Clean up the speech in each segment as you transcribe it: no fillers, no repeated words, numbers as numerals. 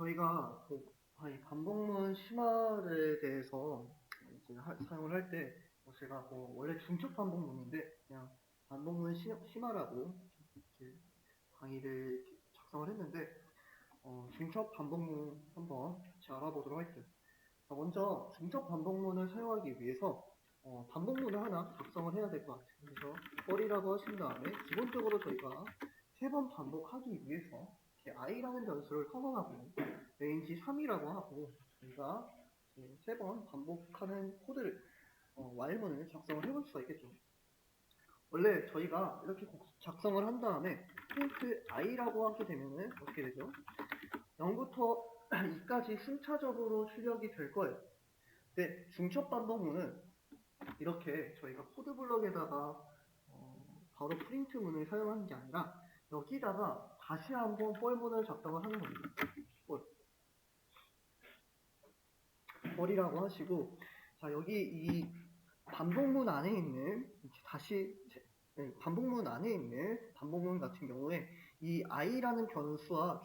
저희가 이 반복문 심화에 대해서 이제 사용을 할 때, 제가 원래 중첩 반복문인데 그냥 반복문 심화라고 이렇게 강의를 이렇게 작성을 했는데, 중첩 반복문 한번 같이 알아보도록 할게요. 먼저 중첩 반복문을 사용하기 위해서 반복문을 하나 작성을 해야 될 것 같아요. 그래서 for이라고 하신 다음에 기본적으로 저희가 3번 반복하기 위해서 이렇게 i라는 변수를 커먼하고 range 3이라고 하고 저희가 3번 반복하는 코드를 while문을 작성을 해볼 수가 있겠죠. 원래 저희가 이렇게 작성을 한 다음에 print i라고 하게 되면은 어떻게 되죠? 0부터 2까지 순차적으로 출력이 될 거예요. 근데 중첩 반복문은 이렇게 저희가 코드 블럭에다가 바로 프린트 문을 사용하는 게 아니라 여기다가 다시 한번 for문을 작성을 하는 겁니다. for이라고 하시고, 자, 여기 이 반복문 안에 있는 반복문 안에 있는 반복문 같은 경우에 이 i라는 변수와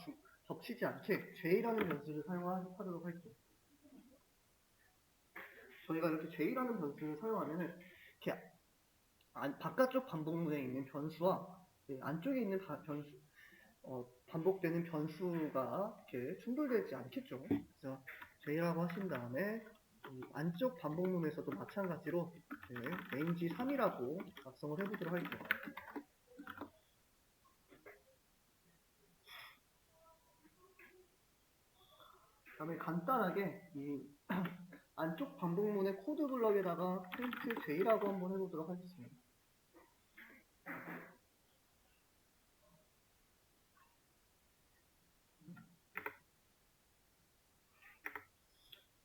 겹치지 않게 j라는 변수를 사용하도록 할게요. 저희가 이렇게 j라는 변수를 사용하면은 이렇게 바깥쪽 반복문에 있는 변수와 안쪽에 있는 반복되는 변수가 이렇게 충돌되지 않겠죠. 그래서 j라고 하신 다음에 안쪽 반복문에서도 마찬가지로 range 3이라고 작성을 해보도록 할게요. 그 다음에 간단하게 이 안쪽 반복문의 코드 블럭에다가 print j라고 한번 해보도록 하겠습니다.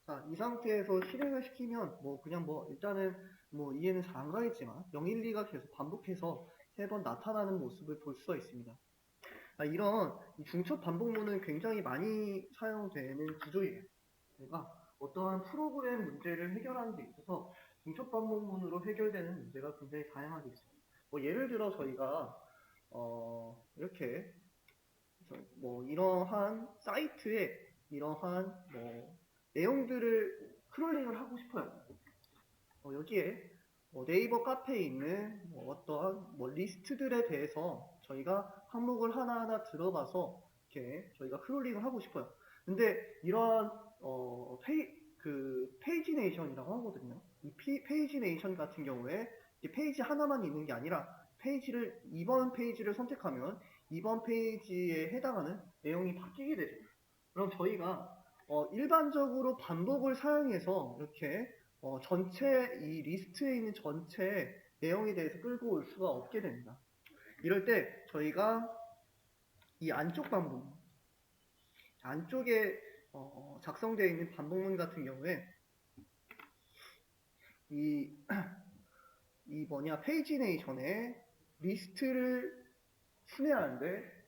자, 이 상태에서 실행을 시키면 일단은 이해는 잘 안 가겠지만 0, 1, 2가 계속 반복해서 3번 나타나는 모습을 볼 수가 있습니다. 이런 중첩 반복문은 굉장히 많이 사용되는 구조예요. 제가 어떠한 프로그램 문제를 해결하는 데 있어서 중첩 반복문으로 해결되는 문제가 굉장히 다양하게 있습니다. 예를 들어 저희가 이렇게 이러한 사이트에 이러한 내용들을 크롤링을 하고 싶어요. 여기에 네이버 카페에 있는 어떠한 리스트들에 대해서 저희가 항목을 하나하나 들어가서 이렇게 저희가 크롤링을 하고 싶어요. 근데 이러한 페이지네이션이라고 하거든요. 이 페이지네이션 같은 경우에 페이지 하나만 있는 게 아니라 2번 페이지를 선택하면 2번 페이지에 해당하는 내용이 바뀌게 되죠. 그럼 저희가 일반적으로 반복을 사용해서 이렇게 전체 이 리스트에 있는 전체 내용에 대해서 끌고 올 수가 없게 됩니다. 이럴 때 저희가 이 안쪽 반복, 안쪽에 작성되어 있는 반복문 같은 경우에 페이지네이션에 리스트를 순회하는데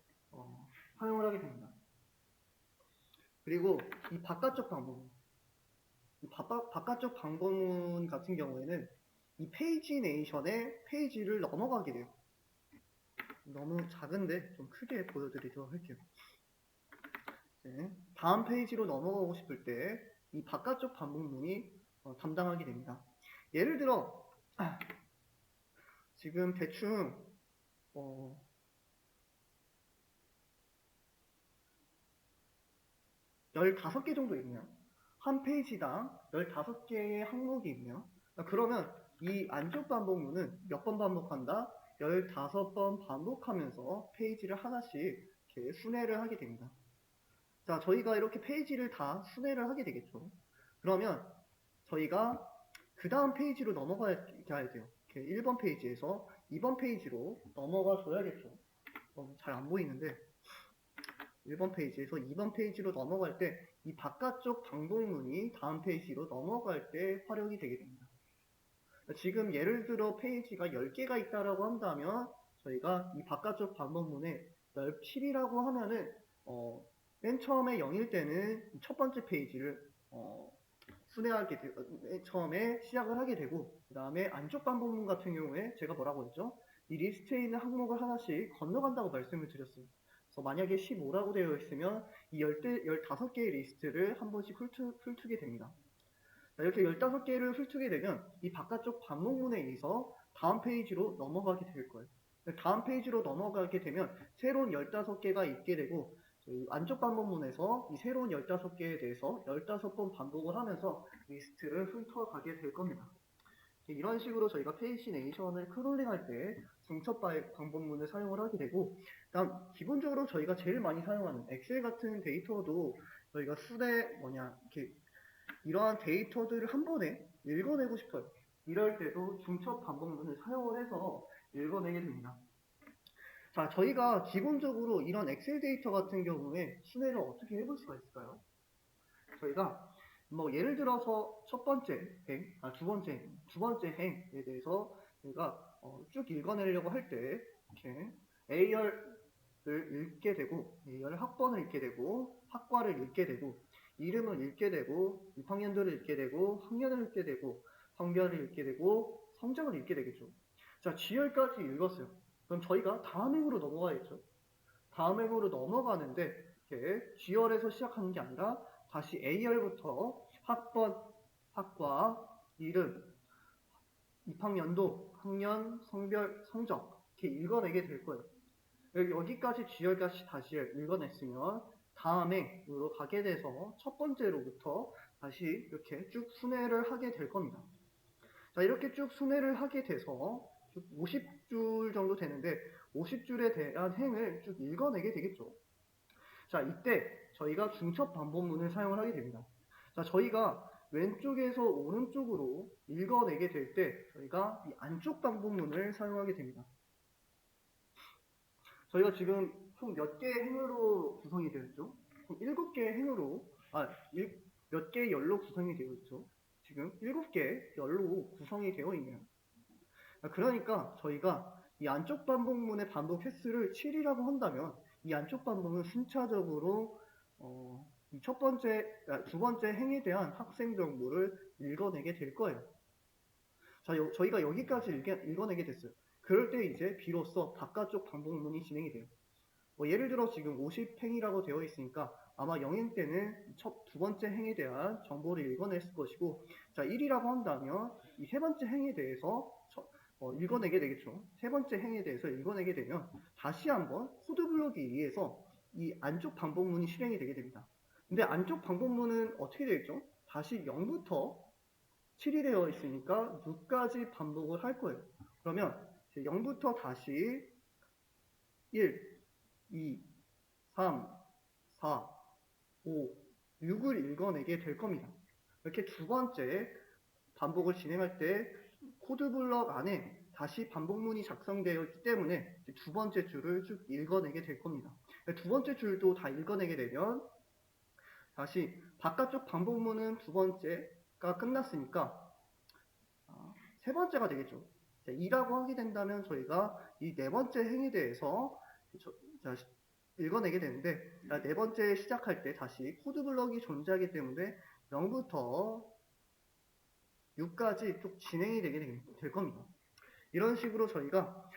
사용을 하게 됩니다. 그리고 이 바깥쪽 반복문, 바깥쪽 반복문 같은 경우에는 이 페이지네이션에 페이지를 넘어가게 돼요. 너무 작은데 좀 크게 보여드리도록 할게요. 다음 페이지로 넘어가고 싶을 때 이 바깥쪽 반복문이 담당하게 됩니다. 예를 들어 지금 대충 15개 정도 있네요. 한 페이지당 15개의 항목이 있네요. 그러면 이 안쪽 반복문은 몇 번 반복한다? 15번 반복하면서 페이지를 하나씩 이렇게 순회를 하게 됩니다. 자, 저희가 이렇게 페이지를 다 순회를 하게 되겠죠. 그러면 저희가 그 다음 페이지로 넘어가야 돼요. 이렇게 1번 페이지에서 2번 페이지로 넘어가 줘야겠죠. 잘 안 보이는데 1번 페이지에서 2번 페이지로 넘어갈 때 이 바깥쪽 반복문이 다음 페이지로 넘어갈 때 활용이 되게 됩니다. 지금 예를 들어 페이지가 10개가 있다라고 한다면 저희가 이 바깥쪽 반복문에 17이라고 하면은 맨 처음에 0일 때는 첫 번째 페이지를 순회하게 처음에 시작을 하게 되고, 그 다음에 안쪽 반복문 같은 경우에 제가 뭐라고 했죠? 이 리스트에 있는 항목을 하나씩 건너간다고 말씀을 드렸어요. 그래서 만약에 15라고 되어 있으면 이 15개의 리스트를 한 번씩 훑게 됩니다. 자, 이렇게 15개를 훑게 되면 이 바깥쪽 반복문에 의해서 다음 페이지로 넘어가게 될 거예요. 다음 페이지로 넘어가게 되면 새로운 15개가 있게 되고 안쪽 반복문에서 이 새로운 15개에 대해서 15번 반복을 하면서 리스트를 훑어가게 될 겁니다. 이런 식으로 저희가 페이지네이션을 크롤링할 때 중첩 방법문을 사용을 하게 되고, 다음 기본적으로 저희가 제일 많이 사용하는 엑셀 같은 데이터도 저희가 이렇게 이러한 데이터들을 한 번에 읽어내고 싶어요. 이럴 때도 중첩 반복문을 사용을 해서 읽어내게 됩니다. 자, 저희가 기본적으로 이런 엑셀 데이터 같은 경우에 순회를 어떻게 해볼 수가 있을까요? 저희가 예를 들어서 두 번째 행에 대해서 저희가 쭉 읽어내려고 할 때 이렇게 A열을 읽게 되고 A열 학번을 읽게 되고 학과를 읽게 되고 이름을 읽게 되고 입학년도를 읽게 되고 학년을 읽게 되고 성별을 읽게 되고 성적을 읽게 되겠죠. 자, G열까지 읽었어요. 그럼 저희가 다음 행으로 넘어가겠죠. 다음 행으로 넘어가는데 이렇게 G열에서 시작하는 게 아니라 다시 A열부터 학번, 학과, 이름, 입학연도, 학년, 성별, 성적 이렇게 읽어내게 될 거예요. 여기까지 G열까지 다시 읽어냈으면 다음행으로 가게 돼서 첫 번째로부터 다시 이렇게 쭉 순회를 하게 될 겁니다. 자, 이렇게 쭉 순회를 하게 돼서 50줄 정도 되는데 50줄에 대한 행을 쭉 읽어내게 되겠죠. 자, 이때 저희가 중첩 반복문을 사용을 하게 됩니다. 자, 저희가 왼쪽에서 오른쪽으로 읽어내게 될 때 저희가 이 안쪽 반복문을 사용하게 됩니다. 저희가 지금 총 몇 개의 행으로 구성이 되어 있죠? 총 7개의 행으로, 몇 개의 열로 구성이 되어 있죠? 지금 7개의 열로 구성이 되어 있네요. 그러니까 저희가 이 안쪽 반복문의 반복 횟수를 7이라고 한다면 이 안쪽 반복은 순차적으로 두 번째 행에 대한 학생 정보를 읽어내게 될 거예요. 자, 저희가 여기까지 읽어내게 됐어요. 그럴 때 이제 비로소 바깥쪽 반복문이 진행이 돼요. 예를 들어 지금 50행이라고 되어 있으니까 아마 0행 때는 두 번째 행에 대한 정보를 읽어냈을 것이고, 자, 1이라고 한다면 이 세 번째 행에 대해서 읽어내게 되겠죠. 세 번째 행에 대해서 읽어내게 되면 다시 한번 코드블럭에 의해서 이 안쪽 반복문이 실행이 되게 됩니다. 근데 안쪽 반복문은 어떻게 되겠죠? 다시 0부터 7이 되어 있으니까 6까지 반복을 할 거예요. 그러면 0부터 다시 1, 2, 3, 4, 5, 6을 읽어내게 될 겁니다. 이렇게 두 번째 반복을 진행할 때 코드블럭 안에 다시 반복문이 작성되어 있기 때문에 두 번째 줄을 쭉 읽어내게 될 겁니다. 두 번째 줄도 다 읽어내게 되면 다시 바깥쪽 반복문은 두 번째가 끝났으니까 세 번째가 되겠죠. 2라고 하게 된다면 저희가 이 네 번째 행에 대해서 읽어내게 되는데, 네 번째 시작할 때 다시 코드블럭이 존재하기 때문에 0부터 6까지 쭉 진행이 되게 될 겁니다. 이런 식으로 저희가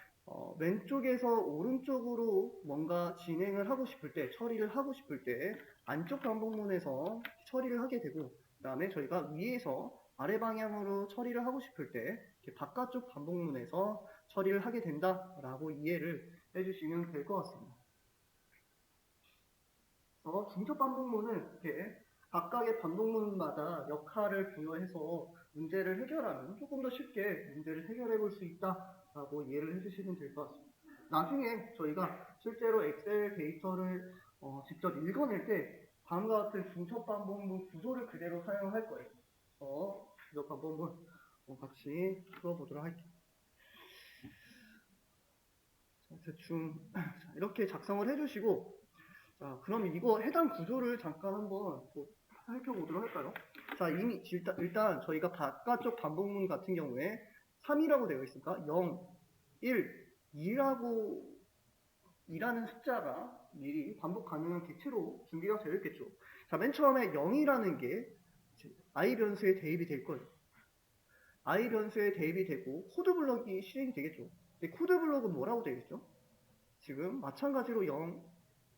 왼쪽에서 오른쪽으로 뭔가 진행을 하고 싶을 때, 처리를 하고 싶을 때 안쪽 반복문에서 처리를 하게 되고, 그 다음에 저희가 위에서 아래 방향으로 처리를 하고 싶을 때 이렇게 바깥쪽 반복문에서 처리를 하게 된다라고 이해를 해주시면 될 것 같습니다. 중첩 반복문은 이렇게 각각의 반복문마다 역할을 부여해서 문제를 해결하면 조금 더 쉽게 문제를 해결해 볼 수 있다라고 이해를 해주시면 될 것 같습니다. 나중에 저희가 실제로 엑셀 데이터를 직접 읽어낼 때 다음과 같은 중첩 반복문 구조를 그대로 사용할 거예요. 중첩 반복문 같이 풀어보도록 할게요. 대충 이렇게 작성을 해주시고, 자, 그럼 이거 해당 구조를 잠깐 한번 살펴보도록 할까요? 자, 이미 일단 저희가 바깥쪽 반복문 같은 경우에 3이라고 되어 있으니까 0, 1, 2라는 숫자가 미리 반복 가능한 객체로 준비가 되어 있겠죠. 자, 맨 처음에 0이라는 게 i 변수에 대입이 될 거예요. i 변수에 대입이 되고 코드 블럭이 실행이 되겠죠. 근데 코드 블럭은 뭐라고 되어 있죠? 지금 마찬가지로 0,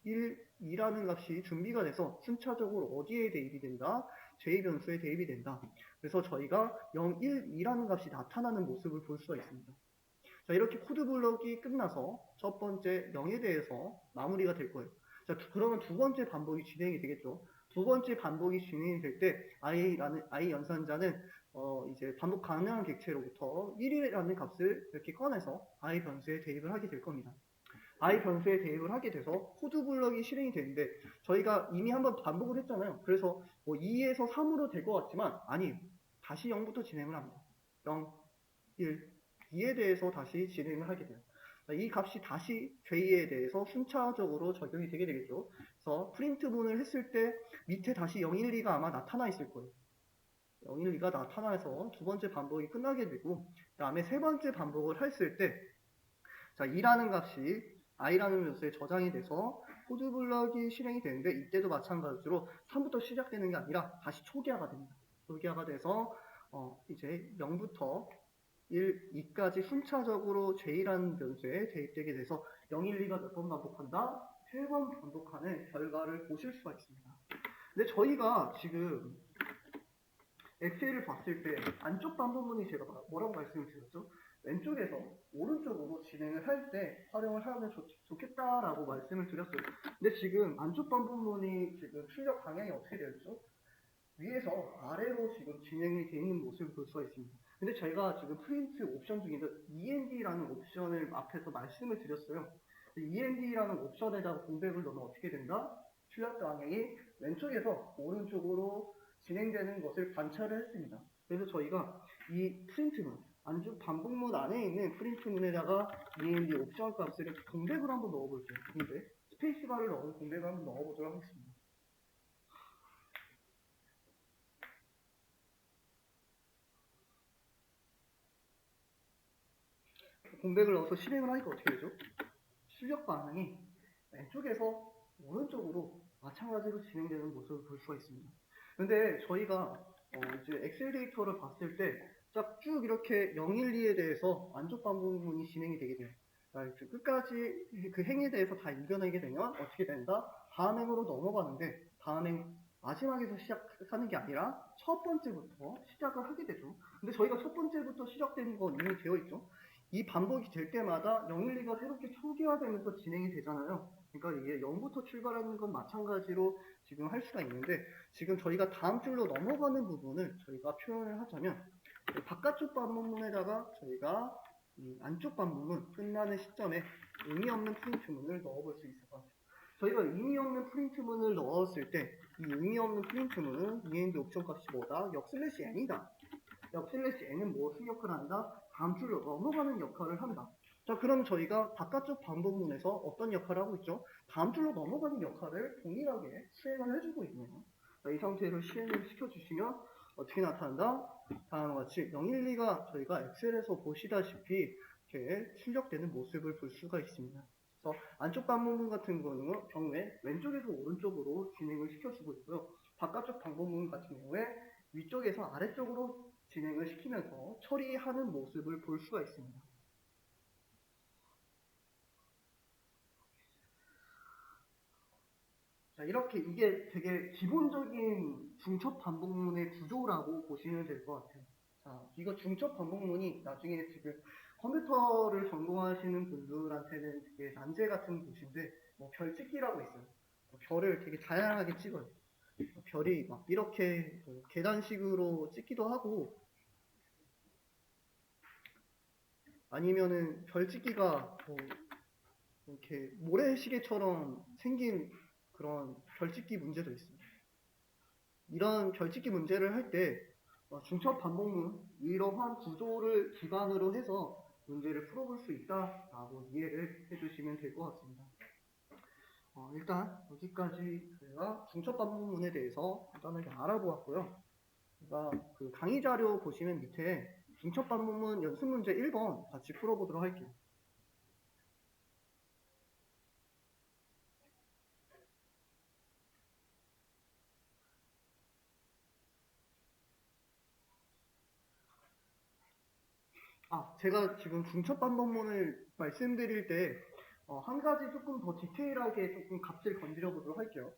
2라는 값이 준비가 돼서 순차적으로 어디에 대입이 된다? j 변수에 대입이 된다. 그래서 저희가 0, 1, 2라는 값이 나타나는 모습을 볼 수가 있습니다. 자, 이렇게 코드 블럭이 끝나서 첫 번째 0에 대해서 마무리가 될 거예요. 자, 그러면 두 번째 반복이 진행이 되겠죠. 두 번째 반복이 진행이 될 때 i 연산자는 이제 반복 가능한 객체로부터 1이라는 값을 이렇게 꺼내서 i 변수에 대입을 하게 될 겁니다. i 변수에 대입을 하게 돼서 코드 블럭이 실행이 되는데 저희가 이미 한번 반복을 했잖아요. 그래서 뭐 2에서 3으로 될 것 같지만 아니 다시 0부터 진행을 합니다. 0, 1, 2에 대해서 다시 진행을 하게 돼요. 이 값이 다시 j에 대해서 순차적으로 적용이 되게 되겠죠. 그래서 프린트문을 했을 때 밑에 다시 0, 1, 2가 아마 나타나 있을 거예요. 0, 1, 2가 나타나서 두 번째 반복이 끝나게 되고 그 다음에 세 번째 반복을 했을 때 자, 2라는 값이 i라는 변수에 저장이 돼서 코드 블럭이 실행이 되는데 이때도 마찬가지로 3부터 시작되는 게 아니라 다시 초기화가 됩니다. 초기화가 돼서 이제 0부터 1, 2까지 순차적으로 j라는 변수에 대입되게 돼서 0, 1, 2가 몇 번 반복한다? 3번 반복하는 결과를 보실 수가 있습니다. 근데 저희가 지금 엑셀을 봤을 때 안쪽 반복문이 제가 뭐라고 말씀을 드렸죠? 왼쪽에서 오른쪽으로 진행을 할 때 활용을 하면 좋겠다라고 말씀을 드렸어요. 근데 지금 안쪽 반복문이 지금 출력 방향이 어떻게 되었죠? 위에서 아래로 지금 진행이 되어 있는 모습을 볼 수가 있습니다. 근데 제가 지금 프린트 옵션 중에서 END라는 옵션을 앞에서 말씀을 드렸어요. END라는 옵션에다가 공백을 넣으면 어떻게 된다? 출력 방향이 왼쪽에서 오른쪽으로 진행되는 것을 관찰을 했습니다. 그래서 저희가 이 프린트문, 안쪽 반복문 안에 있는 프린트문에다가 END 옵션 값을 공백을 한번 넣어볼게요. 공백. 스페이스바를 넣은 공백을 한번 넣어보도록 하겠습니다. 공백을 넣어서 실행을 하니까 어떻게 되죠? 출력 반응이 왼쪽에서 오른쪽으로 마찬가지로 진행되는 모습을 볼 수가 있습니다. 근데 저희가 이제 엑셀 데이터를 봤을 때 쭉 이렇게 0, 1, 2에 대해서 안쪽 반복문이 진행이 되게 돼요. 그러니까 끝까지 그 행에 대해서 다 이겨내게 되면 어떻게 된다? 다음 행으로 넘어가는데 다음 행 마지막에서 시작하는 게 아니라 첫 번째부터 시작을 하게 되죠. 근데 저희가 첫 번째부터 시작되는 건 이미 되어 있죠. 이 반복이 될 때마다 0, 1, 2가 새롭게 초기화되면서 진행이 되잖아요. 그러니까 이게 0부터 출발하는 건 마찬가지로 지금 할 수가 있는데 지금 저희가 다음 줄로 넘어가는 부분을 저희가 표현을 하자면 바깥쪽 반복문에다가 저희가 이 안쪽 반복문 끝나는 시점에 의미 없는 프린트문을 넣어볼 수 있을 것 같아요. 저희가 의미 없는 프린트문을 넣었을 때 이 의미 없는 프린트문은 END 옵션 값이 뭐다? 역슬래시 n이다. 역슬래시 n은 무엇을 역할을 한다? 다음 줄로 넘어가는 역할을 한다. 자, 그럼 저희가 바깥쪽 반복문에서 어떤 역할을 하고 있죠? 다음 줄로 넘어가는 역할을 동일하게 수행을 해주고 있네요. 자, 이 상태로 실행을 시켜주시면 어떻게 나타난다? 다음과 같이 0, 1, 2가 저희가 엑셀에서 보시다시피 이렇게 출력되는 모습을 볼 수가 있습니다. 그래서 안쪽 반복문 같은 경우에 왼쪽에서 오른쪽으로 진행을 시켜주고 있고요. 바깥쪽 반복문 같은 경우에 위쪽에서 아래쪽으로 진행을 시키면서 처리하는 모습을 볼 수가 있습니다. 자, 이렇게 이게 되게 기본적인 중첩 반복문의 구조라고 보시면 될 것 같아요. 자, 이거 중첩 반복문이 나중에 지금 컴퓨터를 전공하시는 분들한테는 되게 난제 같은 곳인데, 뭐 별찍기라고 있어요. 별을 되게 다양하게 찍어요. 별이 막 이렇게 계단식으로 찍기도 하고, 아니면은 별찍기가 뭐 이렇게 모래시계처럼 생긴 그런 별찍기 문제도 있습니다. 이런 별찍기 문제를 할 때 중첩 반복문 이러한 구조를 기반으로 해서 문제를 풀어볼 수 있다라고 이해를 해주시면 될 것 같습니다. 일단 여기까지 저희가 중첩 반복문에 대해서 간단하게 알아보았고요. 제가 그 강의 자료 보시면 밑에 중첩 반복문 연습 문제 1번 같이 풀어보도록 할게요. 제가 지금 중첩 반복문을 말씀드릴 때 한 가지 조금 더 디테일하게 조금 값을 건드려 보도록 할게요.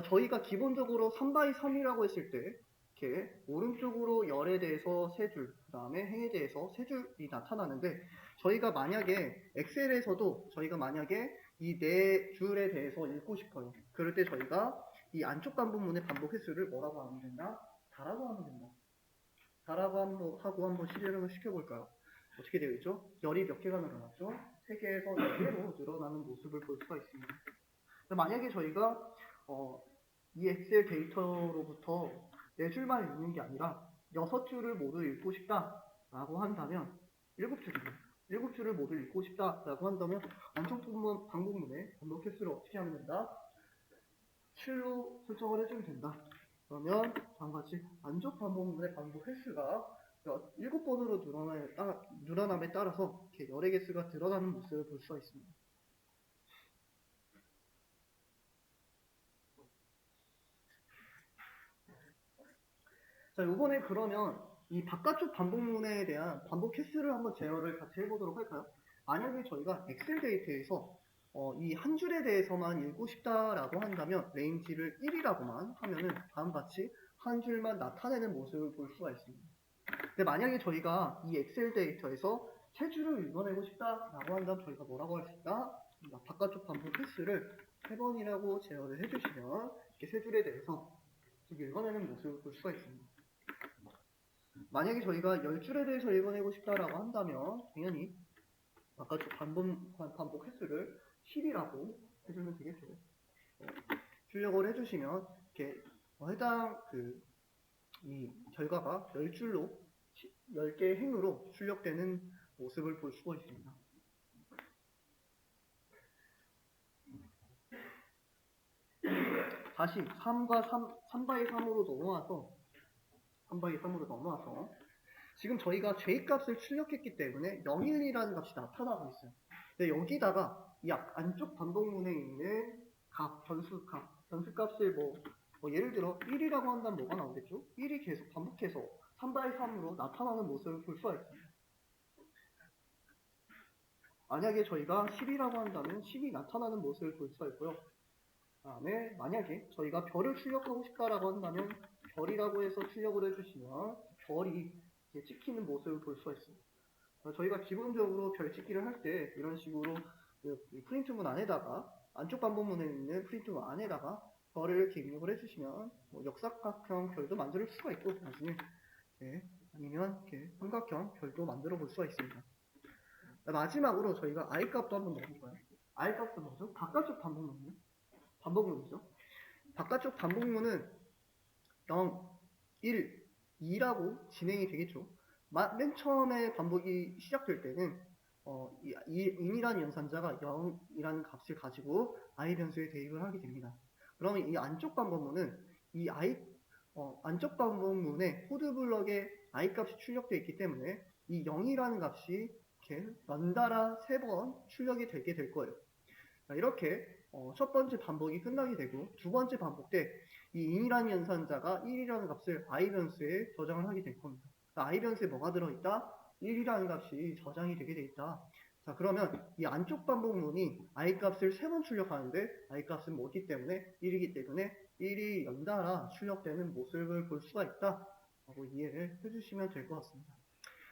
저희가 기본적으로 3x3이라고 했을 때 이렇게 오른쪽으로 열에 대해서 3줄, 그 다음에 행에 대해서 3줄이 나타나는데 저희가 만약에 엑셀에서도 저희가 만약에 이 4줄에 대해서 읽고 싶어요. 그럴 때 저희가 이 안쪽 반복문의 반복 횟수를 뭐라고 하면 된다? 4라고 하면 된다. 4라고 한번 실행을 시켜볼까요? 어떻게 되어 있죠? 열이 몇 개가 늘어났죠? 3개에서 4개로 늘어나는 모습을 볼 수가 있습니다. 만약에 저희가 이 엑셀 데이터로부터 4줄만 읽는 게 아니라 6줄을 모두 읽고 싶다라고 한다면 7줄이에요. 7줄을 모두 읽고 싶다라고 한다면 안쪽 반복문의 반복 횟수를 어떻게 하면 된다? 7로 설정을 해주면 된다. 그러면 다음과 같이 안쪽 반복문의 반복 횟수가 7번으로 늘어남에 따라서 이렇게 열의 개수가 늘어나는 모습을 볼 수가 있습니다. 자, 이번에 그러면 이 바깥쪽 반복문에 대한 반복 횟수를 한번 제어를 같이 해보도록 할까요? 만약에 저희가 엑셀 데이터에서 이 한 줄에 대해서만 읽고 싶다라고 한다면 레인지를 1이라고만 하면은 다음과 같이 한 줄만 나타내는 모습을 볼 수가 있습니다. 근데 만약에 저희가 이 엑셀 데이터에서 세 줄을 읽어내고 싶다라고 한다면 저희가 뭐라고 할 수 있다? 바깥쪽 반복 횟수를 3번이라고 제어를 해주시면 이렇게 세 줄에 대해서 읽어내는 모습을 볼 수가 있습니다. 만약에 저희가 10줄에 대해서 읽어내고 싶다라고 한다면 당연히 바깥쪽 반복 횟수를 10이라고 해주면 되겠죠. 출력을 해주시면 이렇게 해당 이 결과가 10줄로 10개의 행으로 출력되는 모습을 볼 수가 있습니다. 다시 3x3으로 넘어와서 지금 저희가 J값을 출력했기 때문에 012라는 값이 나타나고 있어요. 근데 여기다가 이 안쪽 반복문에 있는 변수값을 예를 들어 1이라고 한다면 뭐가 나오겠죠? 1이 계속 반복해서 3x3으로 나타나는 모습을 볼 수가 있습니다. 만약에 저희가 10이라고 한다면 10이 나타나는 모습을 볼 수가 있고요. 다음에 만약에 저희가 별을 출력하고 싶다라고 한다면 별이라고 해서 출력을 해주시면 별이 찍히는 모습을 볼 수가 있습니다. 저희가 기본적으로 별 찍기를 할 때 이런 식으로 프린트문 안에다가 안쪽 반복문에 있는 프린트문 안에다가 별을 이렇게 입력을 해주시면 역삼각형 별도 만들 수가 있고 나중에 아니면 이렇게 삼각형 별도 만들어 볼 수가 있습니다. 마지막으로 저희가 I 값도 한번 넣어볼까요? I 값은 뭐죠? 바깥쪽 반복문이죠. 바깥쪽 반복문은 0, 1, 2라고 진행이 되겠죠. 맨 처음에 반복이 시작될 때는 in이라는 연산자가 0이라는 값을 가지고 I 변수에 대입을 하게 됩니다. 그러면 이 안쪽 반복문은 이 안쪽 반복문에 코드블럭에 I 값이 출력되어 있기 때문에 이 0이라는 값이 이렇게 연달아 3번 출력이 되게 될 거예요. 이렇게 첫 번째 반복이 끝나게 되고 두 번째 반복 때 이 in이라는 연산자가 1이라는 값을 I 변수에 저장을 하게 될 겁니다. I 변수에 뭐가 들어있다? 1이라는 값이 저장이 되게 돼 있다. 자, 그러면 이 안쪽 반복문이 I 값을 3번 출력하는데 I 값은 뭐기 때문에 1이기 때문에 1이 연달아 출력되는 모습을 볼 수가 있다 라고 이해를 해주시면 될 것 같습니다.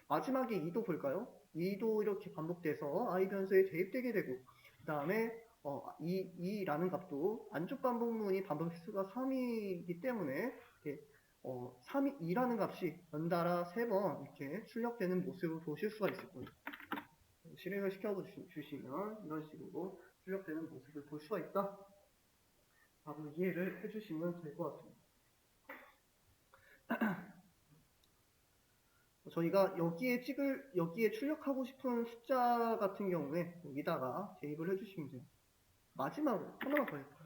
마지막에 2도 볼까요? 2도 이렇게 반복돼서 I 변수에 대입되게 되고 그 다음에 2라는 값도 안쪽 반복문이 반복 횟수가 3이기 때문에 이렇게 2라는 값이 연달아 3번 이렇게 출력되는 모습을 보실 수가 있을 거예요. 실행을 시켜주시면 이런 식으로 출력되는 모습을 볼 수가 있다 라고 이해를 해주시면 될 것 같습니다. 저희가 여기에 출력하고 싶은 숫자 같은 경우에 여기다가 대입을 해주시면 돼요. 마지막으로 하나만 더 해볼까요?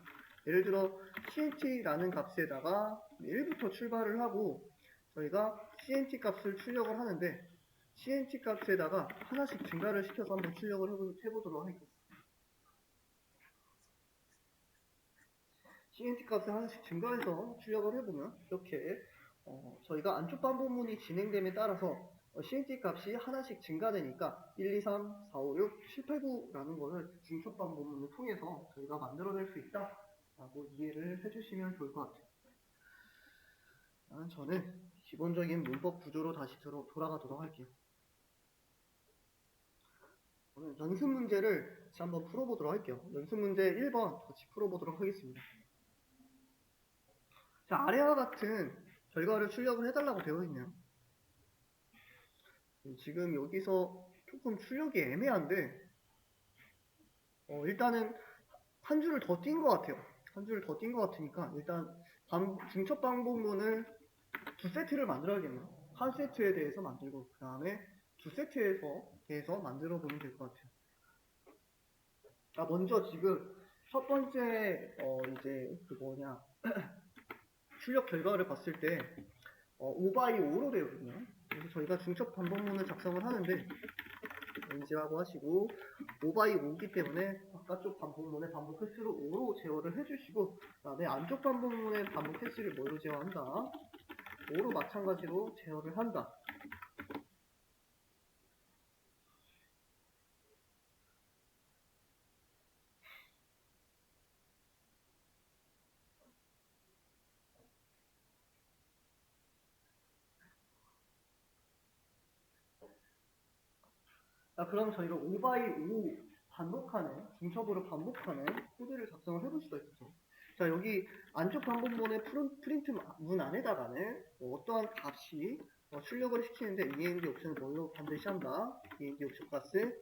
예를 들어 cnt라는 값에다가 1부터 출발을 하고 저희가 cnt 값을 출력을 하는데 cnt 값에다가 하나씩 증가를 시켜서 한번 출력을 해보도록 하겠습니다. cnt 값을 하나씩 증가해서 출력을 해보면 이렇게 저희가 안쪽 반복문이 진행됨에 따라서 CNT 값이 하나씩 증가되니까 1, 2, 3, 4, 5, 6, 7, 8, 9라는 거를 중첩 반복문을 통해서 저희가 만들어낼 수 있다라고 이해를 해주시면 좋을 것 같아요. 저는 기본적인 문법 구조로 다시 돌아가도록 할게요. 오늘 연습 문제를 같이 한번 풀어보도록 할게요. 연습 문제 1번 같이 풀어보도록 하겠습니다. 자, 아래와 같은 결과를 출력을 해달라고 되어 있네요. 지금 여기서 조금 출력이 애매한데 일단은 한 줄을 더 띈 것 같아요. 한 줄을 더 띈 것 같으니까 일단 중첩 반복문을 두 세트를 만들어야겠네요. 한 세트에 대해서 만들고 그 다음에 두 세트에서 대해서 만들어 보면 될 것 같아요. 자, 먼저 지금 첫 번째 이제 그 뭐냐 출력 결과를 봤을 때 5x5로 되어 있거든요. 그래서 저희가 중첩 반복문을 작성을 하는데 인지라고 하시고 5x5이기 때문에 바깥쪽 반복문의 반복 횟수를 5로 제어를 해주시고 그 다음에 안쪽 반복문의 반복 횟수를 뭐로 제어한다? 5로 마찬가지로 제어를 한다. 자, 그럼 저희가 5x5 반복하는, 중첩으로 반복하는 코드를 작성을 해볼 수가 있겠죠. 자, 여기 안쪽 반복문의 프린트 문 안에다가는 어떠한 값이 출력을 시키는데 END 옵션을 뭘로 반드시 한다. END 옵션 값을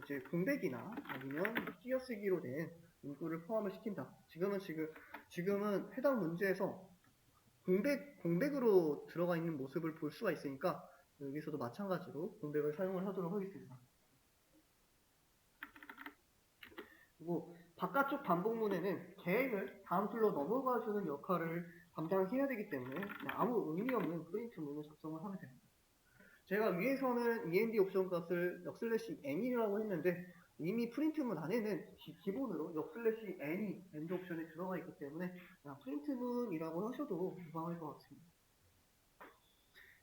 이제 공백이나 아니면 띄어쓰기로 된 문구를 포함을 시킨다. 지금은 해당 문제에서 공백으로 들어가 있는 모습을 볼 수가 있으니까 여기서도 마찬가지로 공백을 사용을 하도록 하겠습니다. 그리고 바깥쪽 반복문에는 계획을 다음 줄로 넘어가주는 역할을 감당해야 되기 때문에 아무 의미 없는 프린트문을 작성을 하면 됩니다. 제가 위에서는 END 옵션 값을 역슬래시 n이라고 했는데 이미 프린트문 안에는 기본으로 역슬래시 n이 엔드 옵션에 들어가 있기 때문에 프린트문이라고 하셔도 무방할 것 같습니다.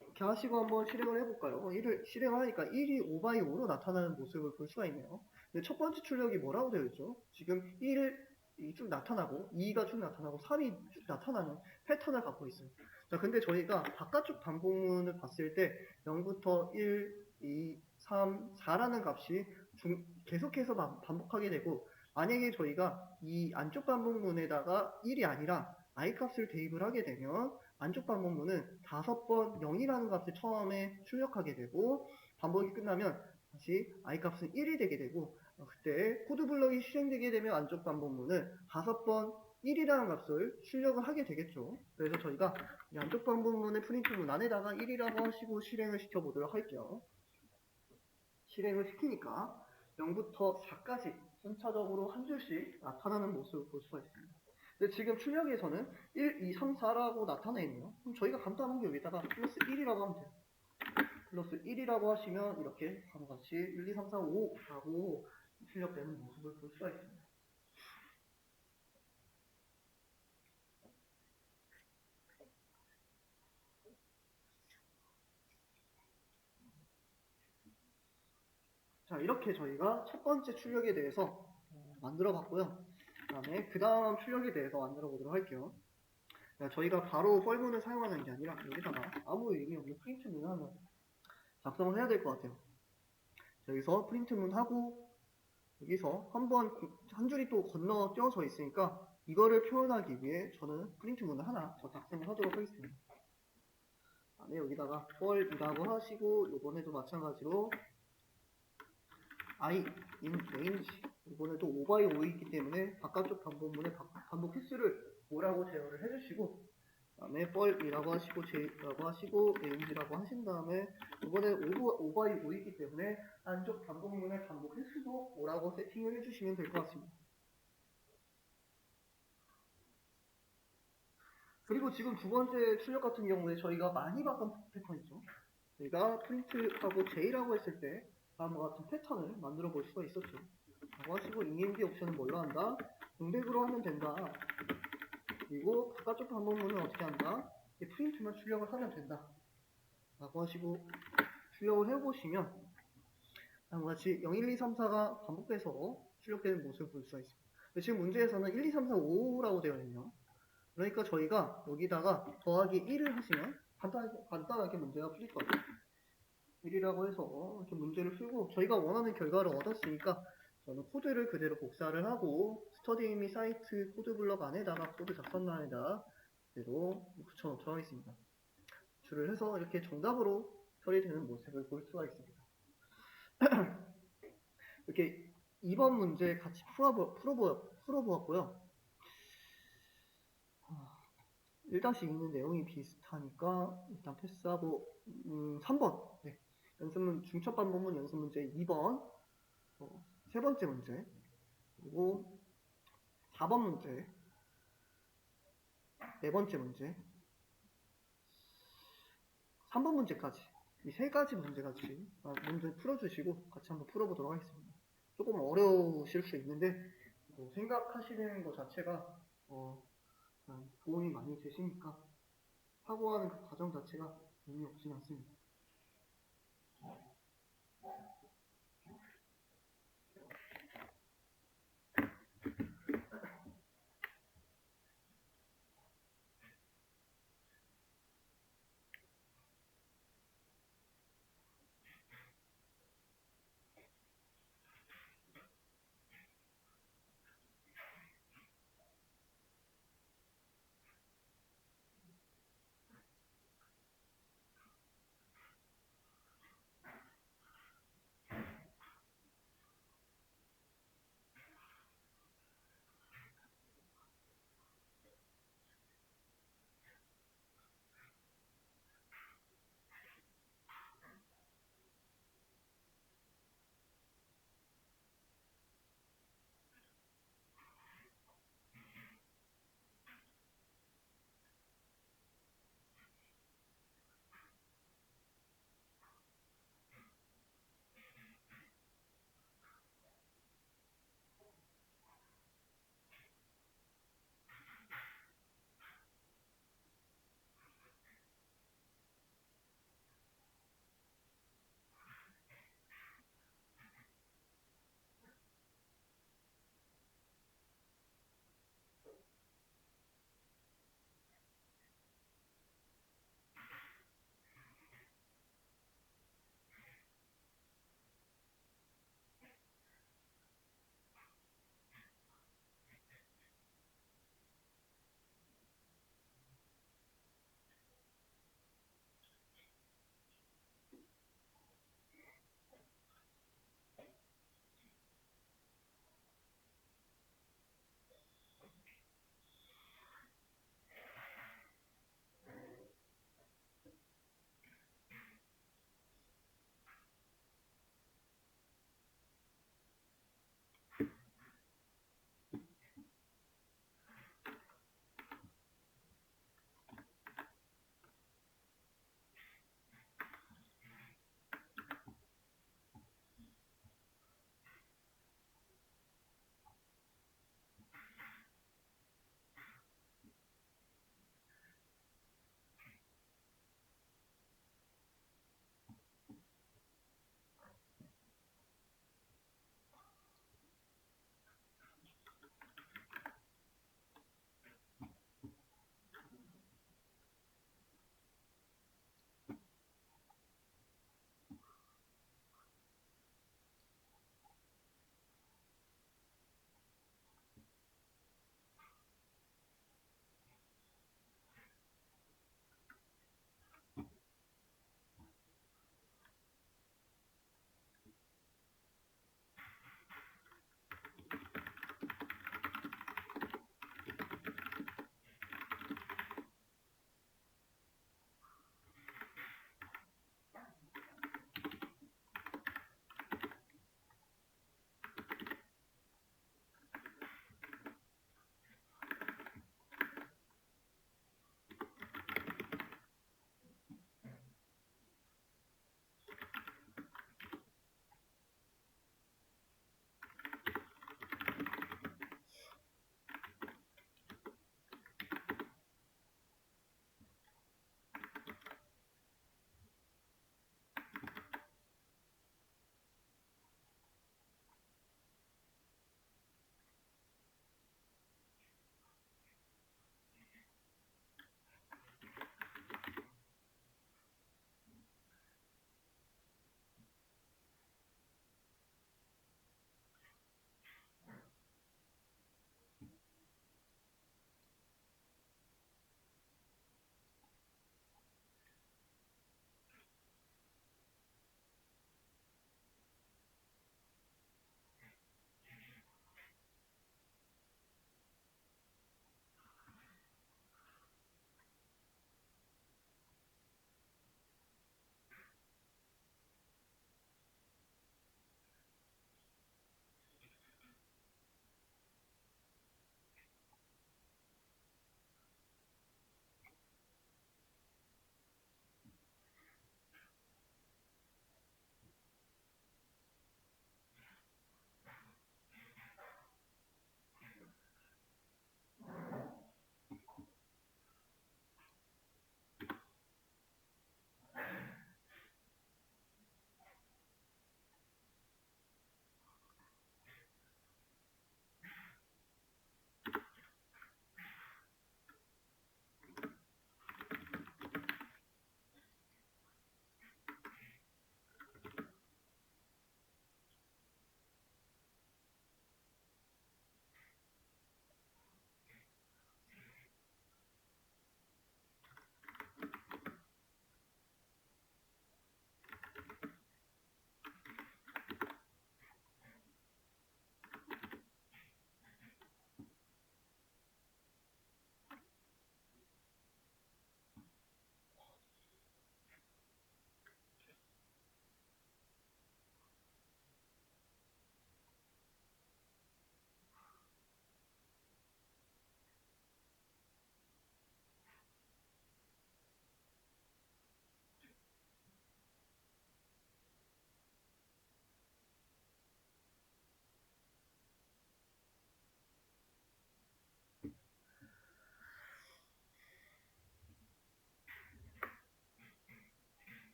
이렇게 하시고 한번 실행을 해볼까요? 1을 실행하니까 1이 5x5로 나타나는 모습을 볼 수가 있네요. 근데 첫 번째 출력이 뭐라고 되어 있죠? 지금 1이 쭉 나타나고 2가 쭉 나타나고 3이 쭉 나타나는 패턴을 갖고 있어요. 자, 근데 저희가 바깥쪽 반복문을 봤을 때 0부터 1, 2, 3, 4라는 값이 계속해서 반복하게 되고 만약에 저희가 이 안쪽 반복문에다가 1이 아니라 i 값을 대입을 하게 되면 안쪽 반복문은 5번 0이라는 값을 처음에 출력하게 되고 반복이 끝나면 다시 i 값은 1이 되게 되고 그때 코드 블럭이 실행되게 되면 안쪽 반복문은 5번 1이라는 값을 출력을 하게 되겠죠. 그래서 저희가 이 안쪽 반복문의 프린트문 안에다가 1이라고 하시고 실행을 시켜보도록 할게요. 실행을 시키니까 0부터 4까지 순차적으로 한 줄씩 나타나는 모습을 볼 수가 있습니다. 근데 지금 출력에서는 1, 2, 3, 4라고 나타나 있네요. 그럼 저희가 간단한 게 여기다가 플러스 1이라고 하면 돼요. 플러스 1이라고 하시면 이렇게 바로 같이 1, 2, 3, 4, 5라고 출력되는 모습을 볼 수가 있습니다. 자, 이렇게 저희가 첫 번째 출력에 대해서 만들어 봤고요. 그 다음 출력에 대해서 만들어 보도록 할게요. 저희가 바로 펄문을 사용하는 게 아니라 여기다가 아무 의미 없는 프린트문을 하나 작성을 해야 될 것 같아요. 여기서 프린트문 하고 여기서 한 줄이 또 건너 띄어져 있으니까 이거를 표현하기 위해 저는 프린트문을 하나 더 작성을 하도록 하겠습니다. 여기다가 펄이라고 하시고 이번에도 마찬가지로 i in range 이번에도 5x5이기 때문에 바깥쪽 반복문의 반복 횟수를 5라고 제어를 해주시고 그 다음에 펄이라고 하시고 j라고 하시고 range라고 하신 다음에 이번에 5x5이기 때문에 안쪽 반복문의 반복 횟수도 5라고 세팅을 해주시면 될 것 같습니다. 그리고 지금 두 번째 출력 같은 경우에 저희가 많이 봤던 패턴 있죠. 저희가 프린트하고 j라고 했을 때 다음과 같은 패턴을 만들어 볼 수가 있었죠. 라고 하시고 END 옵션은 뭘로 한다? 공백으로 하면 된다. 그리고 바깥쪽 반복문은 어떻게 한다? 프린트만 출력을 하면 된다. 라고 하시고 출력을 해보시면 다음과 같이 0, 1, 2, 3, 4가 반복돼서 출력되는 모습을 볼 수가 있습니다. 지금 문제에서는 1, 2, 3, 4, 5라고 되어 있네요. 그러니까 저희가 여기다가 더하기 1을 하시면 간단하게 문제가 풀릴 거예요. 1이라고 해서 이렇게 문제를 풀고 저희가 원하는 결과를 얻었으니까 저는 코드를 그대로 복사를 하고 스터디미 사이트 코드블럭 안에다가 코드 작성란에다 그대로 붙여놓도록 하겠습니다. 줄을 해서 이렇게 정답으로 처리되는 모습을 볼 수가 있습니다. 이렇게 2번 문제 같이 풀어보았고요. 1-2는 내용이 비슷하니까 일단 패스하고 3번 네. 연습문 중첩 반복문 연습 문제 2번 세 번째 문제 그리고 4번 문제 네 번째 문제 3번 문제까지 이 세 가지 문제 같이 문제 풀어주시고 같이 한번 풀어보도록 하겠습니다. 조금 어려우실 수 있는데 생각하시는 것 자체가 도움이 많이 되시니까 사고하는 그 과정 자체가 의미 없진 않습니다.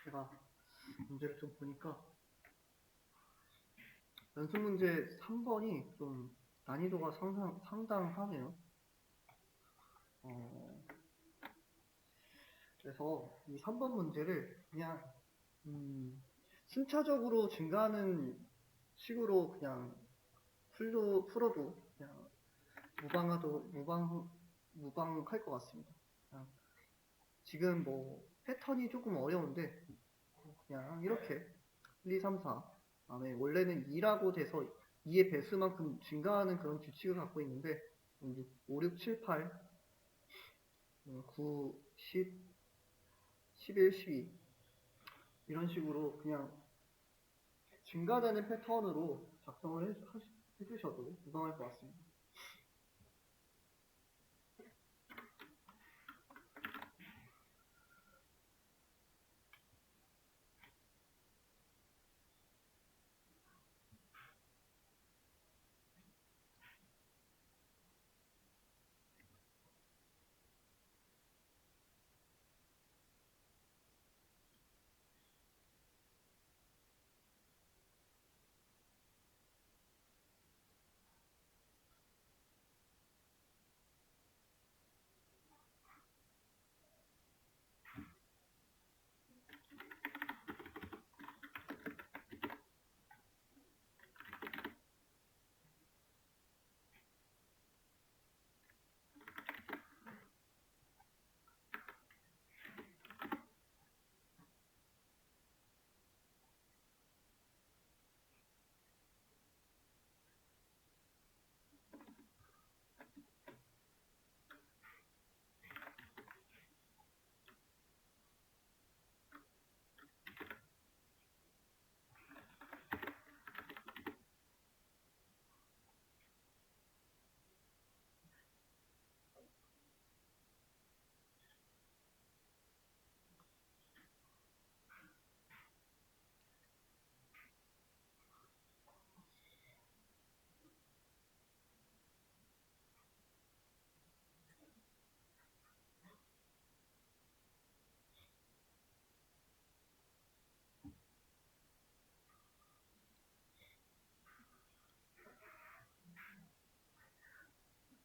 제가 문제를 좀 보니까 연습 문제 3번이 좀 난이도가 상당하네요. 그래서 이 3번 문제를 그냥 순차적으로 증가하는 식으로 그냥 풀어도 그냥 무방할 것 같습니다. 그냥 지금 뭐 패턴이 조금 어려운데 그냥 이렇게 1, 2, 3, 4 다음에 원래는 2라고 돼서 2의 배수만큼 증가하는 그런 규칙을 갖고 있는데 5, 6, 7, 8 9, 10, 11, 12 이런 식으로 그냥 증가되는 패턴으로 작성을 해주셔도 무방할 것 같습니다.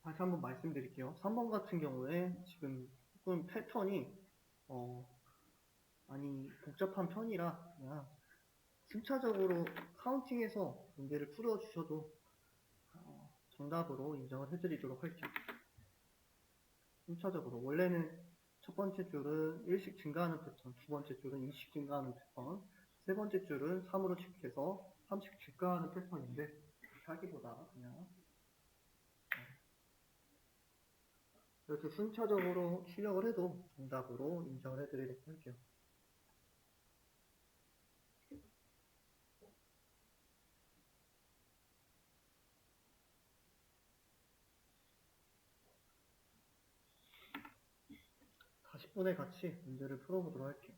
다시 한번 말씀드릴게요. 3번 같은 경우에 지금 조금 패턴이 많이 복잡한 편이라 그냥 순차적으로 카운팅해서 문제를 풀어주셔도 정답으로 인정을 해드리도록 할게요. 순차적으로 원래는 첫 번째 줄은 1씩 증가하는 패턴, 두 번째 줄은 2씩 증가하는 패턴, 세 번째 줄은 3으로 칙해서 3씩 증가하는 패턴인데 그렇게 하기보다 그냥 이렇게 순차적으로 출력을 해도 정답으로 인정을 해드리도록 할게요. 다 10분에 같이 문제를 풀어보도록 할게요.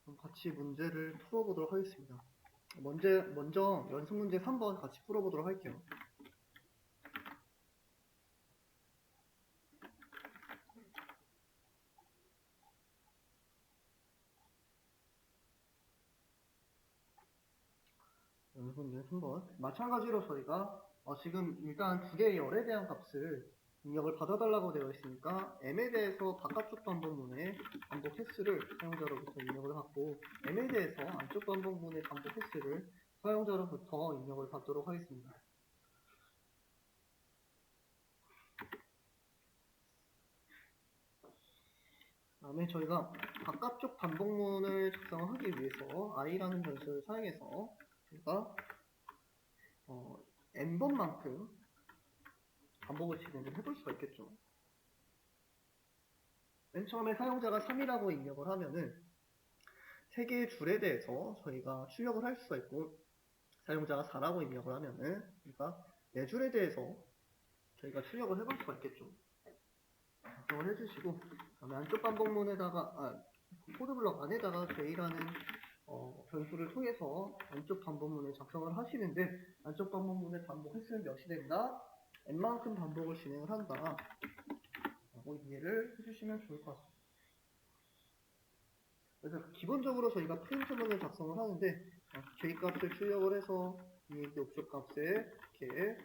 그럼 같이 문제를 풀어보도록 하겠습니다. 먼저 연습 문제 3번 같이 풀어보도록 할게요. 여러분들 한번 마찬가지로 저희가 지금 일단 두 개의 열에 대한 값을 입력을 받아달라고 되어 있으니까 m에 대해서 바깥쪽 반복문의 반복 횟수를 사용자로부터 입력을 받고 m에 대해서 안쪽 반복문의 반복 횟수를 사용자로부터 입력을 받도록 하겠습니다. 다음에 저희가 바깥쪽 반복문을 작성하기 위해서 i라는 변수를 사용해서 저희가 n번만큼 반복을 진행을 해볼 수가 있겠죠. 맨 처음에 사용자가 3이라고 입력을 하면은 3개의 줄에 대해서 저희가 출력을 할 수가 있고, 사용자가 4라고 입력을 하면은 저희가 4줄에 대해서 저희가 출력을 해볼 수가 있겠죠. 작성을 해주시고, 그다음에 안쪽 반복문에다가 코드블럭 안에다가 j라는 변수를 통해서 안쪽 반복문을 작성을 하시는데, 안쪽 반복문의 반복 횟수는 몇이 된다? n만큼 반복을 진행을 한다 라고 이해를 해주시면 좋을 것 같습니다. 그래서 기본적으로 저희가 프린트문을 작성을 하는데 j값을 출력을 해서 이 옵션 값에 이렇게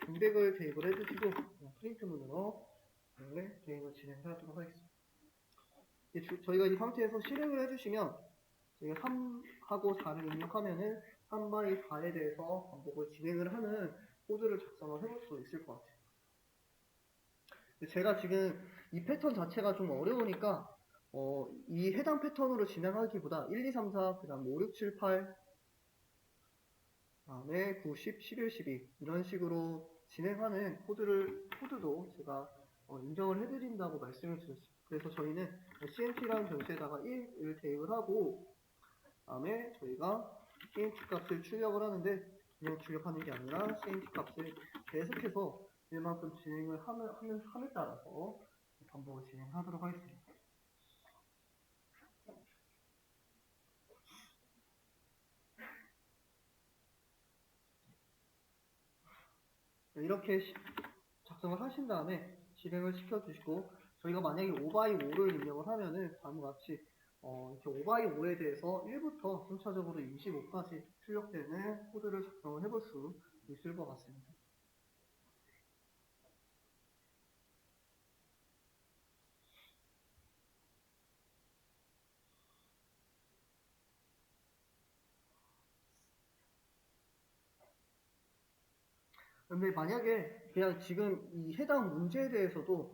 중백을 대입을 해주시고 프린트문으로 대입을 진행하도록 하겠습니다. 저희가 이 상태에서 실행을 해주시면 저희가 3하고 4를 입력하면은 3by 4에 대해서 반복을 진행을 하는 코드를 작성을 해볼 수 있을 것 같아요. 제가 지금 이 패턴 자체가 좀 어려우니까 이 해당 패턴으로 진행하기보다 1, 2, 3, 4, 그 다음 5, 6, 7, 8, 다음에 9, 10, 11, 12 이런 식으로 진행하는 코드도 제가 인정을 해드린다고 말씀을 드렸어요. 그래서 저희는 cmp라는 변수에다가 1을 대입을 하고 다음에 저희가 cmp 값을 출력을 하는데 그냥 출력하는 게 아니라 cmp 값을 계속해서 이만큼 진행을 함에 따라서 반복을 진행하도록 하겠습니다. 이렇게 작성을 하신 다음에 실행을 시켜주시고 저희가 만약에 5x5를 입력을 하면은 다음과 같이 이렇게 5x5에 대해서 1부터 순차적으로 25까지 출력되는 코드를 작성을 해볼 수 있을 것 같습니다. 근데 만약에 그냥 지금 이 해당 문제에 대해서도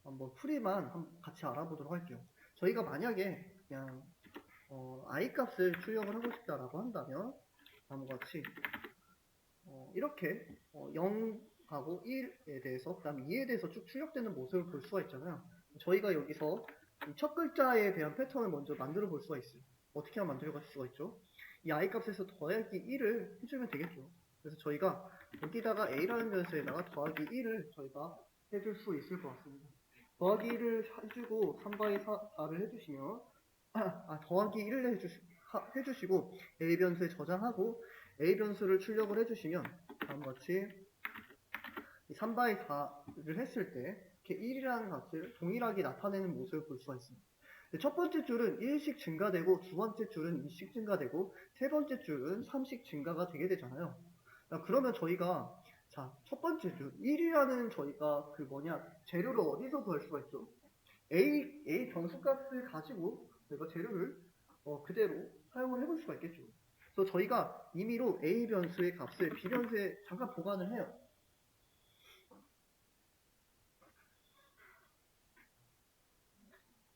한번 풀이만 같이 알아보도록 할게요. 저희가 만약에 그냥 i 값을 출력을 하고 싶다라고 한다면 다음과 같이 이렇게 0하고 1에 대해서 그 다음 2에 대해서 쭉 출력되는 모습을 볼 수가 있잖아요. 저희가 여기서 첫 글자에 대한 패턴을 먼저 만들어 볼 수가 있어요. 어떻게 하면 만들어 갈 수가 있죠? 이 i 값에서 더하기 1을 해주면 되겠죠. 그래서 저희가 여기다가 a라는 변수에다가 더하기 1을 저희가 해줄 수 있을 것 같습니다. 더하기 1을 해주고 3by 4를 해주시면 더하기 1을 해주시고 a 변수에 저장하고 a 변수를 출력을 해주시면 다음과 같이 3by 4를 했을 때 이렇게 1이라는 값을 동일하게 나타내는 모습을 볼 수가 있습니다. 첫 번째 줄은 1씩 증가되고 두 번째 줄은 2씩 증가되고 세 번째 줄은 3씩 증가가 되게 되잖아요. 그러면 저희가 첫 번째 줄 1이라는 저희가 재료를 어디서 구할 수가 있죠? A 변수값을 가지고 저희가 재료를 그대로 사용을 해볼 수가 있겠죠. 그래서 저희가 임의로 A 변수의 값을 B 변수에 잠깐 보관을 해요.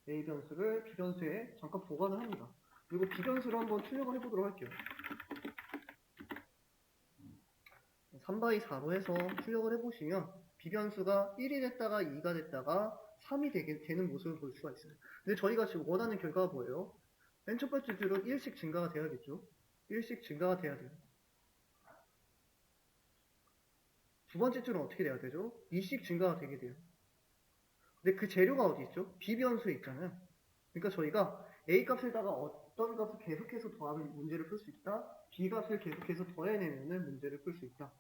A 변수를 B 변수에 잠깐 보관을 합니다. 그리고 B 변수를 한번 출력을 해보도록 할게요. 3by 4로 해서 출력을 해보시면 B 변수가 1이 됐다가 2가 됐다가 3이 되는 모습을 볼 수가 있어요. 근데 저희가 지금 원하는 결과가 뭐예요? 맨 첫 번째 줄은 1씩 증가가 돼야겠죠. 1씩 증가가 돼야 돼요. 두 번째 줄은 어떻게 돼야 되죠? 2씩 증가가 되게 돼요. 근데 그 재료가 어디 있죠? B 변수에 있잖아요. 그러니까 저희가 A 값에다가 어떤 값을 계속해서 더하면 문제를 풀 수 있다. B 값을 계속해서 더해내는 문제를 풀 수 있다.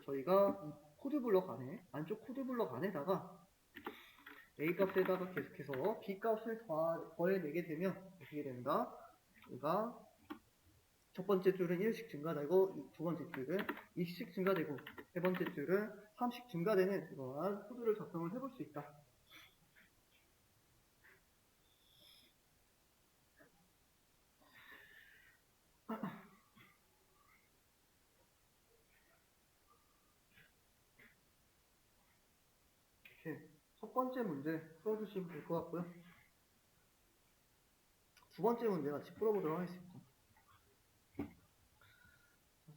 저희가 이 코드블럭 안에 안쪽 코드블럭 안에다가 A 값에다가 계속해서 B 값을 더해내게 되면 어떻게 된다? 저희가 첫 번째 줄은 1씩 증가되고 두 번째 줄은 2씩 증가되고 세 번째 줄은 3씩 증가되는 이러한 코드를 작성을 해볼 수 있다. 이렇게 첫 번째 문제 풀어주시면 될 것 같고요. 두 번째 문제 같이 풀어보도록 하겠습니다.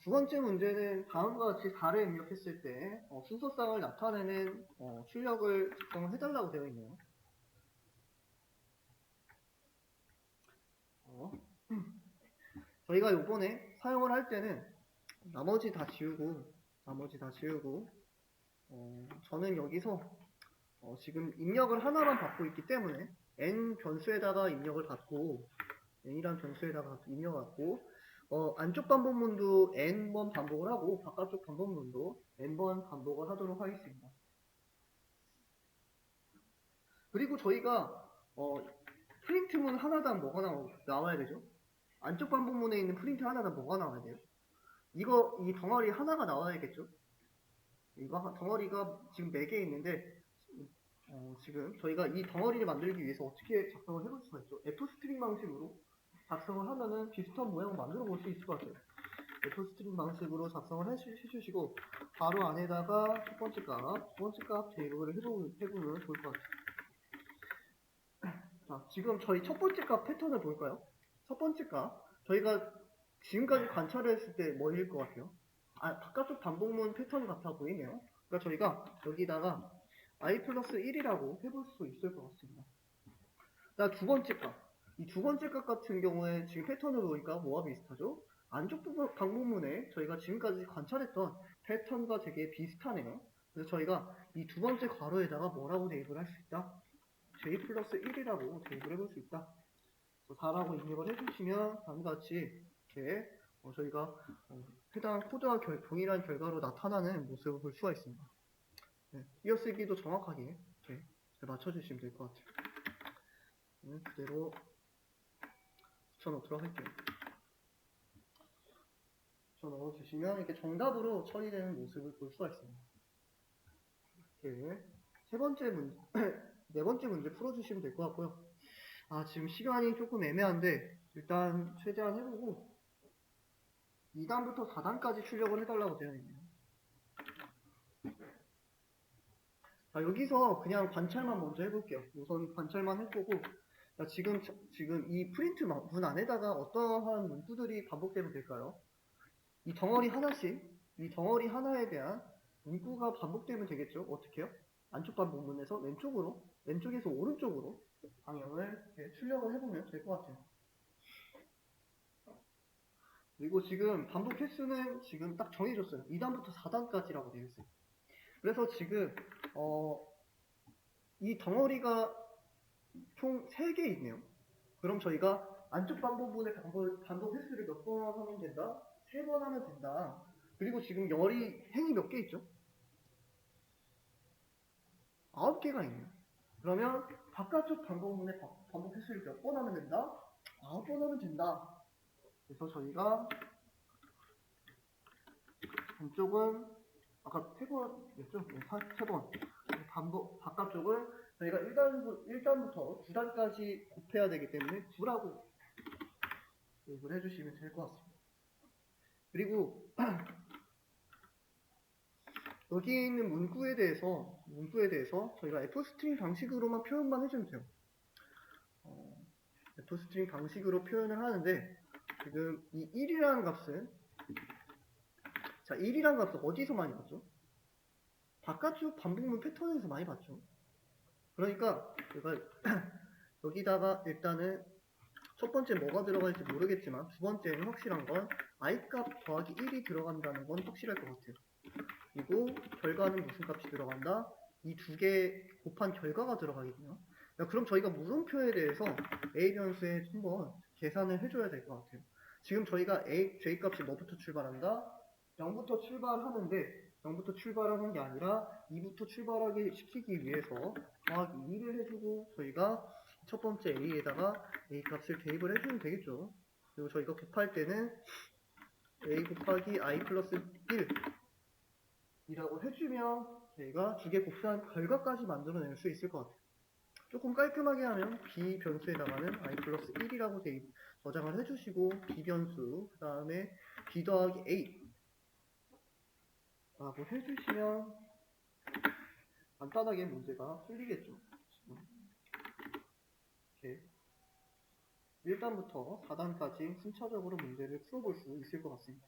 두 번째 문제는 다음과 같이 4를 입력했을 때 순서상을 나타내는 출력을 작성을 해달라고 되어 있네요. 저희가 요번에 사용을 할 때는 나머지 다 지우고 저는 여기서 지금 입력을 하나만 받고 있기 때문에 n 변수에다가 입력을 받고 n이란 변수에다가 입력을 받고 안쪽 반복문도 n번 반복을 하고 바깥쪽 반복문도 n번 반복을 하도록 하겠습니다. 그리고 저희가 프린트문 하나당 뭐가 나와야 되죠? 안쪽 반복문에 있는 프린트 하나당 뭐가 나와야 돼요? 이 덩어리 하나가 나와야겠죠? 이거 덩어리가 지금 4개 있는데 지금 저희가 이 덩어리를 만들기 위해서 어떻게 작성을 해볼 수가 있죠? f스트링 방식으로 작성을 하면은 비슷한 모양을 만들어 볼 수 있을 것 같아요. f스트링 방식으로 작성을 해주시고 바로 안에다가 첫 번째 값, 두 번째 값 대입을 해보면 좋을 것 같아요. 자, 지금 저희 첫 번째 값 패턴을 볼까요? 첫 번째 값 저희가 지금까지 관찰했을 때 뭐일 것 같아요? 바깥쪽 반복문 패턴 같아 보이네요. 그러니까 저희가 여기다가 i 플러스 1이라고 해볼 수 있을 것 같습니다. 자, 두 번째 값. 이 두 번째 값 같은 경우에 지금 패턴을 보니까 뭐와 비슷하죠? 안쪽 반복문에 저희가 지금까지 관찰했던 패턴과 되게 비슷하네요. 그래서 저희가 이 두 번째 괄호에다가 뭐라고 대입을 할 수 있다? j 플러스 1이라고 대입을 해볼 수 있다. 4라고 입력을 해주시면 다음과 같이 이렇게 저희가 해당 코드와 동일한 결과로 나타나는 모습을 볼 수가 있습니다. 네, 띄어쓰기도 정확하게 이렇게 잘 맞춰주시면 될 것 같아요. 그대로 붙여놓도록 할게요. 붙여넣어주시면 이렇게 정답으로 처리되는 모습을 볼 수가 있습니다. 이렇게 네 번째 문제 풀어주시면 될 것 같고요. 지금 시간이 조금 애매한데 일단 최대한 해보고 2단부터 4단까지 출력을 해달라고 되어 있네요. 자, 여기서 그냥 관찰만 먼저 해볼게요. 우선 관찰만 해보고 지금 이 프린트 문 안에다가 어떠한 문구들이 반복되면 될까요? 이 덩어리 하나에 대한 문구가 반복되면 되겠죠? 어떻게요? 안쪽 반복문에서 왼쪽에서 오른쪽으로 방향을 출력을 해보면 될 것 같아요. 그리고 지금 반복 횟수는 지금 딱 정해졌어요. 2단부터 4단까지라고 되어 있어요. 그래서 지금 이 덩어리가 총 3개 있네요. 그럼 저희가 안쪽 반복문의 반복 횟수를 몇 번 하면 된다? 3번 하면 된다. 그리고 지금 행이 몇 개 있죠? 9개가 있네요. 그러면 바깥쪽 반복문의 반복 횟수를 몇 번 하면 된다? 9번 하면 된다. 그래서 저희가 안쪽은 아까 3번이었죠? 네, 3번. 바깥쪽은 저희가 1단부터 9단까지 곱해야 되기 때문에 9라고 기억을 해주시면 될 것 같습니다. 그리고 여기 있는 문구에 대해서 저희가 f스트링 방식으로만 표현만 해주면 돼요. f스트링 방식으로 표현을 하는데 지금 이 1이라는 값은 1이라는 값은 어디서 많이 봤죠? 바깥쪽 반복문 패턴에서 많이 봤죠. 그러니까 제가 여기다가 일단은 첫 번째 뭐가 들어갈지 모르겠지만 두 번째는 확실한 건 i 값 더하기 1이 들어간다는 건 확실할 것 같아요. 그리고 결과는 무슨 값이 들어간다? 이 두 개 곱한 결과가 들어가겠네요. 그럼 저희가 물음표에 대해서 a 변수에 한번 계산을 해줘야 될 것 같아요. 지금 저희가 j 값이 뭐부터 출발한다? 0부터 출발하는데 0부터 출발하는 게 아니라 2부터 출발하게 시키기 위해서 더하기 2를 해주고 저희가 첫 번째 a에다가 a 값을 대입을 해주면 되겠죠. 그리고 저희가 곱할 때는 a 곱하기 i 플러스 1 이라고 해주면 저희가 두 개 곱한 결과까지 만들어낼 수 있을 것 같아요. 조금 깔끔하게 하면 b 변수에다가는 i 플러스 1이라고 저장을 해주시고 b 변수 그 다음에 b 더하기 a 라고 해주시면 간단하게 문제가 풀리겠죠. 이렇게 1단부터 4단까지 순차적으로 문제를 풀어볼 수 있을 것 같습니다.